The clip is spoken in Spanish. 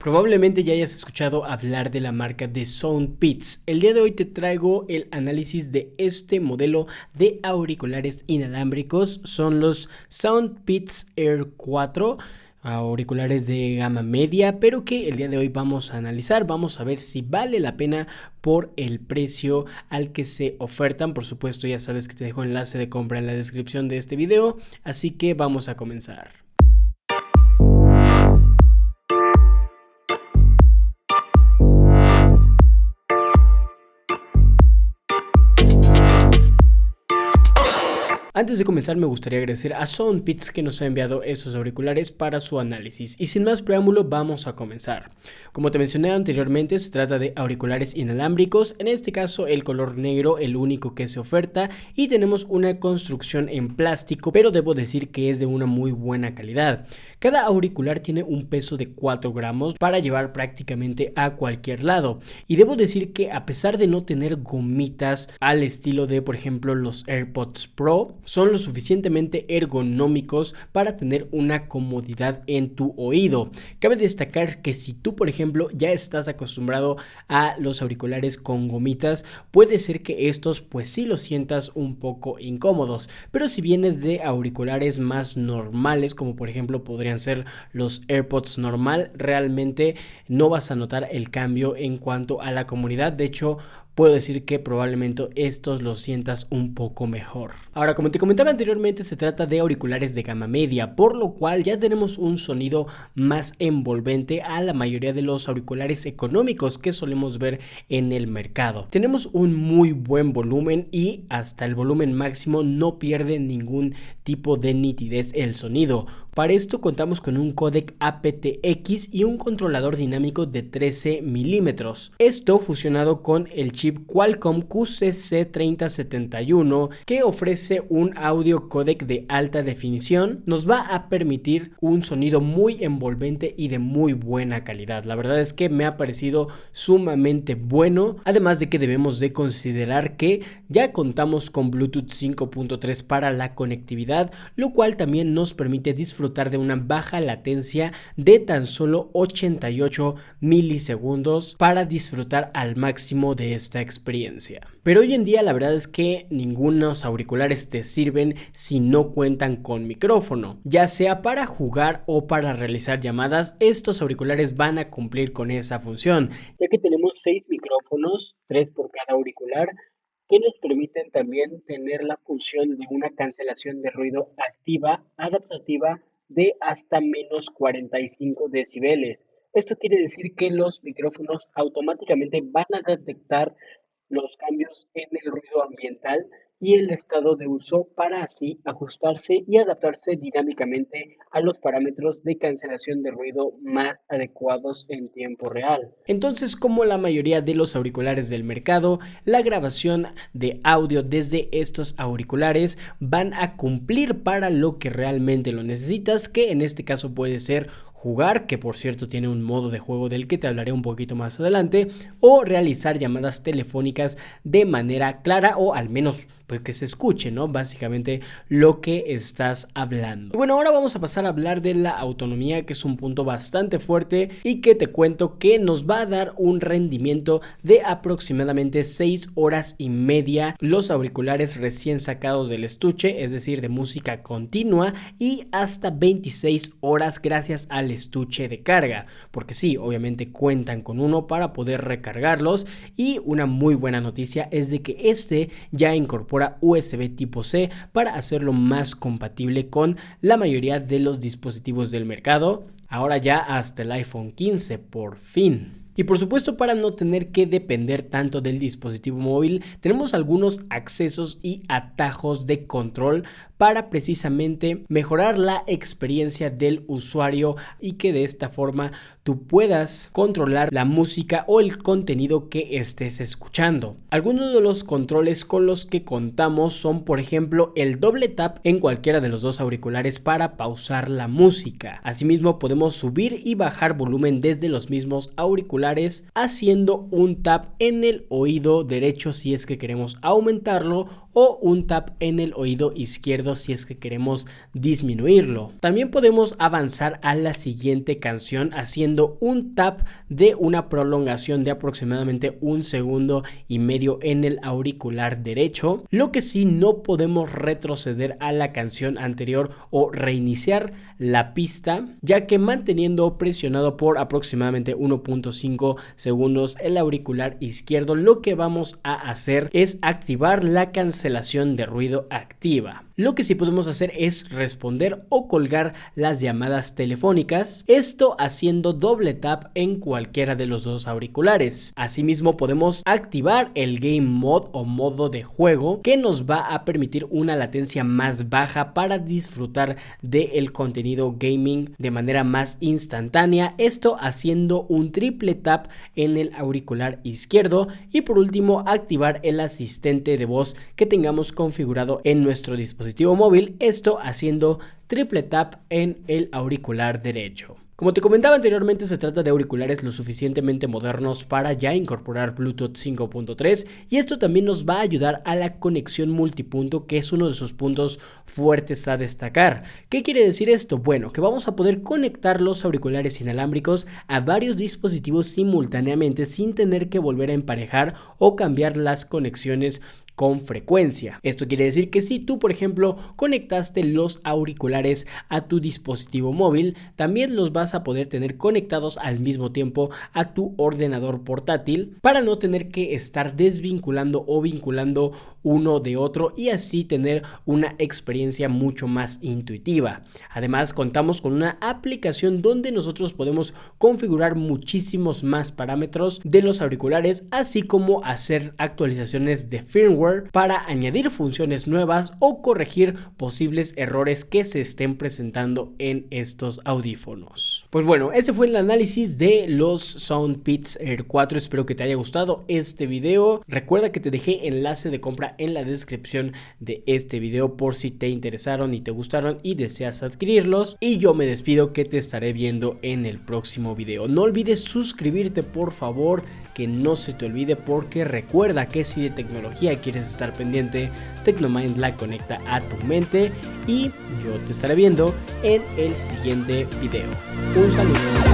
Probablemente ya hayas escuchado hablar de la marca de SoundBeats. El día de hoy te traigo el análisis de este modelo de auriculares inalámbricos. Son los SoundBeats Air 4, auriculares de gama media, pero que el día de hoy vamos a analizar. Vamos a ver si vale la pena por el precio al que se ofertan. Por supuesto, ya sabes que te dejo enlace de compra en la descripción de este video, así que vamos a comenzar. Antes de comenzar me gustaría agradecer a SoundBeats que nos ha enviado esos auriculares para su análisis y sin más preámbulo vamos a comenzar. Como te mencioné anteriormente, se trata de auriculares inalámbricos, en este caso el color negro el único que se oferta y tenemos una construcción en plástico, pero debo decir que es de una muy buena calidad. Cada auricular tiene un peso de 4 gramos para llevar prácticamente a cualquier lado y debo decir que a pesar de no tener gomitas al estilo de por ejemplo los AirPods Pro, son lo suficientemente ergonómicos para tener una comodidad en tu oído. Cabe destacar que si tú, por ejemplo, ya estás acostumbrado a los auriculares con gomitas, puede ser que estos pues sí los sientas un poco incómodos, pero si vienes de auriculares más normales, como por ejemplo podrían ser los AirPods normal, realmente no vas a notar el cambio en cuanto a la comodidad. De hecho, puedo decir que probablemente estos los sientas un poco mejor. Ahora, como te comentaba anteriormente, se trata de auriculares de gama media, por lo cual ya tenemos un sonido más envolvente a la mayoría de los auriculares económicos que solemos ver en el mercado. Tenemos un muy buen volumen y hasta el volumen máximo no pierde ningún tipo de nitidez el sonido. Para esto contamos con un códec aptX y un controlador dinámico de 13 milímetros. Esto fusionado con el chip Qualcomm QCC3071 que ofrece un audio códec de alta definición, nos va a permitir un sonido muy envolvente y de muy buena calidad. La verdad es que me ha parecido sumamente bueno, además de que debemos de considerar que ya contamos con Bluetooth 5.3 para la conectividad, lo cual también nos permite disfrutar de una baja latencia de tan solo 88 milisegundos para disfrutar al máximo de esta experiencia. Pero hoy en día la verdad es que ningunos auriculares te sirven si no cuentan con micrófono, ya sea para jugar o para realizar llamadas. Estos auriculares van a cumplir con esa función, ya que tenemos 6 micrófonos, 3 por cada auricular, que nos permiten también tener la función de una cancelación de ruido activa, adaptativa, de hasta menos 45 decibeles. Esto quiere decir que los micrófonos automáticamente van a detectar los cambios en el ruido ambiental y el estado de uso para así ajustarse y adaptarse dinámicamente a los parámetros de cancelación de ruido más adecuados en tiempo real. Entonces, como la mayoría de los auriculares del mercado, la grabación de audio desde estos auriculares van a cumplir para lo que realmente lo necesitas, que en este caso puede ser jugar, que por cierto tiene un modo de juego del que te hablaré un poquito más adelante, o realizar llamadas telefónicas de manera clara o al menos pues que se escuche, ¿no? Básicamente lo que estás hablando. Bueno, ahora vamos a pasar a hablar de la autonomía, que es un punto bastante fuerte y que te cuento que nos va a dar un rendimiento de aproximadamente 6 horas y media los auriculares recién sacados del estuche, es decir, de música continua, y hasta 26 horas gracias al estuche de carga, porque sí, obviamente cuentan con uno para poder recargarlos. Y una muy buena noticia es de que este ya incorpora USB tipo C para hacerlo más compatible con la mayoría de los dispositivos del mercado, ahora ya hasta el iPhone 15 por fin. Y por supuesto, para no tener que depender tanto del dispositivo móvil, tenemos algunos accesos y atajos de control para precisamente mejorar la experiencia del usuario y que de esta forma tú puedas controlar la música o el contenido que estés escuchando. Algunos de los controles con los que contamos son, por ejemplo, el doble tap en cualquiera de los dos auriculares para pausar la música. Asimismo, podemos subir y bajar volumen desde los mismos auriculares haciendo un tap en el oído derecho si es que queremos aumentarlo o un tap en el oído izquierdo izquierdo si es que queremos disminuirlo. También podemos avanzar a la siguiente canción haciendo un tap de una prolongación de aproximadamente 1,5 segundos en el auricular derecho. Lo que sí, no podemos retroceder a la canción anterior o reiniciar la pista, ya que manteniendo presionado por aproximadamente 1,5 segundos el auricular izquierdo, lo que vamos a hacer es activar la cancelación de ruido activa. Lo que sí podemos hacer es responder o colgar las llamadas telefónicas, esto haciendo doble tap en cualquiera de los dos auriculares. Asimismo, podemos activar el Game Mode o modo de juego, que nos va a permitir una latencia más baja para disfrutar del contenido gaming de manera más instantánea, esto haciendo un triple tap en el auricular izquierdo. Y por último, activar el asistente de voz que tengamos configurado en nuestro dispositivo móvil, esto haciendo triple tap en el auricular derecho. Como te comentaba anteriormente, se trata de auriculares lo suficientemente modernos para ya incorporar Bluetooth 5.3 y esto también nos va a ayudar a la conexión multipunto, que es uno de sus puntos fuertes a destacar. ¿Qué quiere decir esto? Bueno, que vamos a poder conectar los auriculares inalámbricos a varios dispositivos simultáneamente sin tener que volver a emparejar o cambiar las conexiones con frecuencia. Esto quiere decir que si tú, por ejemplo, conectaste los auriculares a tu dispositivo móvil, también los vas a poder tener conectados al mismo tiempo a tu ordenador portátil para no tener que estar desvinculando o vinculando uno de otro y así tener una experiencia mucho más intuitiva. Además, contamos con una aplicación donde nosotros podemos configurar muchísimos más parámetros de los auriculares, así como hacer actualizaciones de firmware para añadir funciones nuevas o corregir posibles errores que se estén presentando en estos audífonos. Pues bueno, ese fue el análisis de los Soundpeats Air 4. Espero que te haya gustado este video. Recuerda que te dejé enlace de compra en la descripción de este video por si te interesaron y te gustaron y deseas adquirirlos. Y yo me despido, que te estaré viendo en el próximo video. No olvides suscribirte, por favor, que no se te olvide, porque recuerda que si de tecnología quieres estar pendiente, Tecnomind la conecta a tu mente y yo te estaré viendo en el siguiente video. Un saludo.